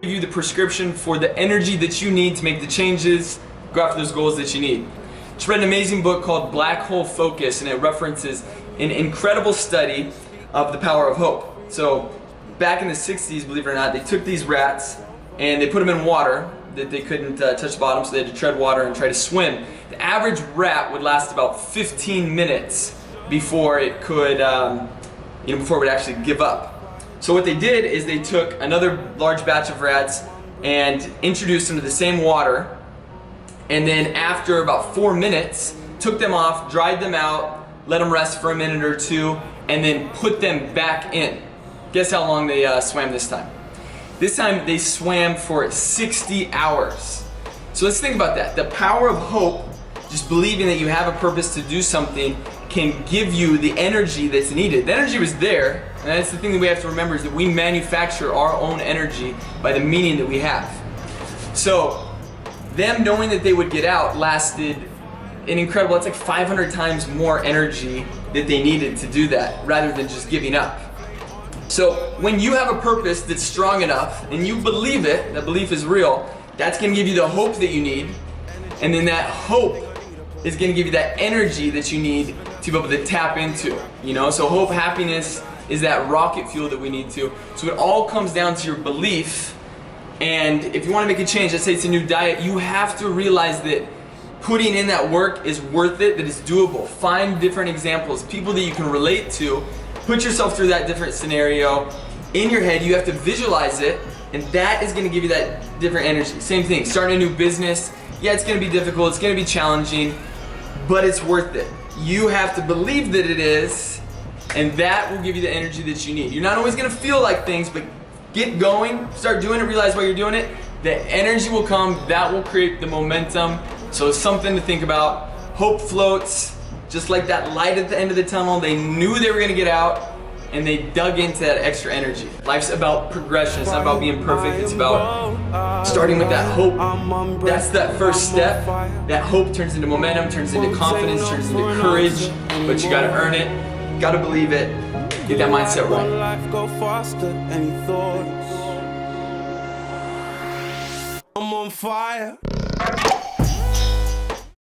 you the prescription for the energy that you need to make the changes, go after those goals that you need. Just read an amazing book called Black Hole Focus, and it references an incredible study of the power of hope. So back in the 60s, believe it or not, they took these rats and they put them in water that they couldn't touch the bottom, so they had to tread water and try to swim. The average rat would last about 15 minutes before it could, before it would actually give up. So what they did is they took another large batch of rats and introduced them to the same water, and then after about 4 minutes, took them off, dried them out, let them rest for a minute or two, and then put them back in. Guess how long they swam this time? This time they swam for 60 hours. So let's think about that. The power of hope, just believing that you have a purpose to do something, can give you the energy that's needed. The energy was there, and that's the thing that we have to remember, is that we manufacture our own energy by the meaning that we have. So them knowing that they would get out lasted an incredible, it's like 500 times more energy that they needed to do that, rather than just giving up. So when you have a purpose that's strong enough and you believe it, that belief is real, that's going to give you the hope that you need, and then that hope is going to give you that energy that you need to be able to tap into, So hope, happiness is that rocket fuel that we need to. So it all comes down to your belief, and if you want to make a change, let's say it's a new diet, you have to realize that putting in that work is worth it, that it's doable. Find different examples, people that you can relate to. Put yourself through that different scenario. In your head, you have to visualize it, and that is going to give you that different energy. Same thing, starting a new business. Yeah, it's going to be difficult, it's going to be challenging, but it's worth it. You have to believe that it is, and that will give you the energy that you need. You're not always going to feel like things, but get going, start doing it, realize why you're doing it. The energy will come, that will create the momentum. So it's something to think about. Hope floats, just like that light at the end of the tunnel. They knew they were gonna get out, and they dug into that extra energy. Life's about progression, it's not about being perfect, it's about starting with that hope. That's that first step. That hope turns into momentum, turns into confidence, turns into courage, but you gotta earn it, gotta believe it, get that mindset right. I'm on fire.